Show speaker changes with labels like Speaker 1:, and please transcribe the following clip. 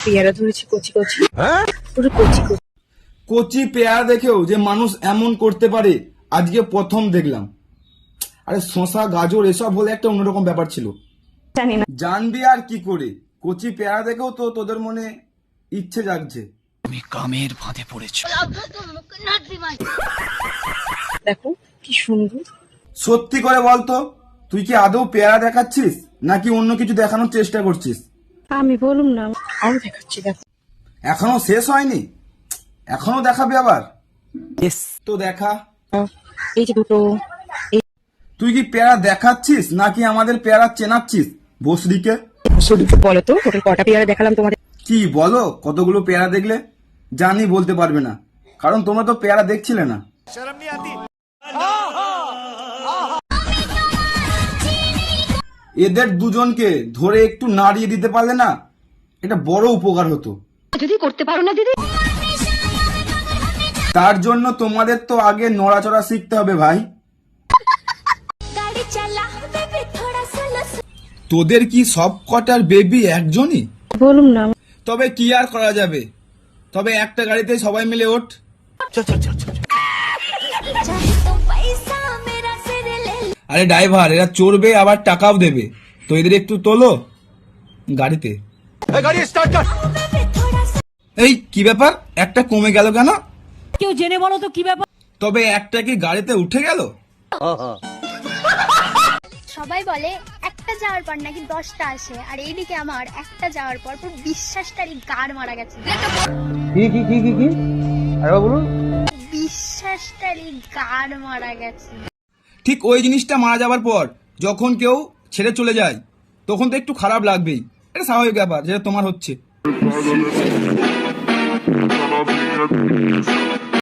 Speaker 1: পেয়ারা ধরেছি কচি কচি, পুরো কচি কচি।
Speaker 2: কচি পেয়ারা দেখেও যে মানুষ এমন করতে পারে আজকে প্রথম দেখলাম। আরে শশা গাজর এসব হলে একটা অন্যরকম ব্যাপার ছিল,
Speaker 1: জানি না
Speaker 2: জানবি আর কি করে। কচি পেয়ারা দেখেও তো তোদের মনে ইচ্ছে জাগছে।
Speaker 3: তুমি কামের ফাঁদে পড়েছো।
Speaker 1: দেখো কি সুন্দর।
Speaker 2: সত্যি করে বলতো, তুই কি আদৌ পেয়ারা দেখাচ্ছিস নাকি অন্য কিছু দেখানোর চেষ্টা করছিস?
Speaker 1: আমি বলুম না, আরো দেখাচ্ছি দেখো।
Speaker 2: এখনো শেষ হয়নি, এখনো দেখাবি আবার? তো দেখা।
Speaker 1: এই যে দুটো।
Speaker 2: তুই কি পেয়ারা দেখাচ্ছিস নাকি আমাদের পেয়ারা চেনাচ্ছিস বসরিকে?
Speaker 1: শরীরকে বলো তো টোটাল কটা পেয়ারা দেখালাম তোমাদের?
Speaker 2: কি বলো, কতগুলো পেয়ারা দেখলে? জানি বলতে পারবে না, কারণ তোমরা তো পেয়ারা দেখছিলে না। এদের দুজনকে ধরে একটু নাড়িয়ে দিতে পারলে না, এটা বড় উপকার হতো।
Speaker 1: যদি করতে পারো না দিদি,
Speaker 2: তার জন্য তোমাদের তো আগে নড়াচড়া শিখতে হবে ভাই। তোদের কি সব কটার বেবি একজনই?
Speaker 1: বলুম না।
Speaker 2: তবে কি আর করা যাবে, তবে একটা গাড়িতে সবাই মিলে ওঠ। আরে ড্রাইভার, এরা চড়বে আবার টাকাও দেবে, তো এদের একটু তোলো গাড়িতে। এই কি ব্যাপার, একটা কমে গেল কেন?
Speaker 4: কেউ জেনে বলো তো কি ব্যাপার?
Speaker 2: তবে একটা কি গাড়িতে উঠে গেল?
Speaker 5: সবাই বলে একটা যাওয়ার পর নাকি 10টা আসে, আর এইদিকে আমার একটা যাওয়ার পর পুরো বিশ্বাসটারই গাড় মারা গেছে।
Speaker 6: কি আরে বলুন।
Speaker 5: বিশ্বাসটারই গাড় মারা গেছে।
Speaker 2: ঠিক ওই জিনিসটা মারা যাবার পর যখন কেউ ছেড়ে চলে যায় তখন তো একটু খারাপ লাগবেই, এটা স্বাভাবিক ব্যাপার, যেটা তোমার হচ্ছে।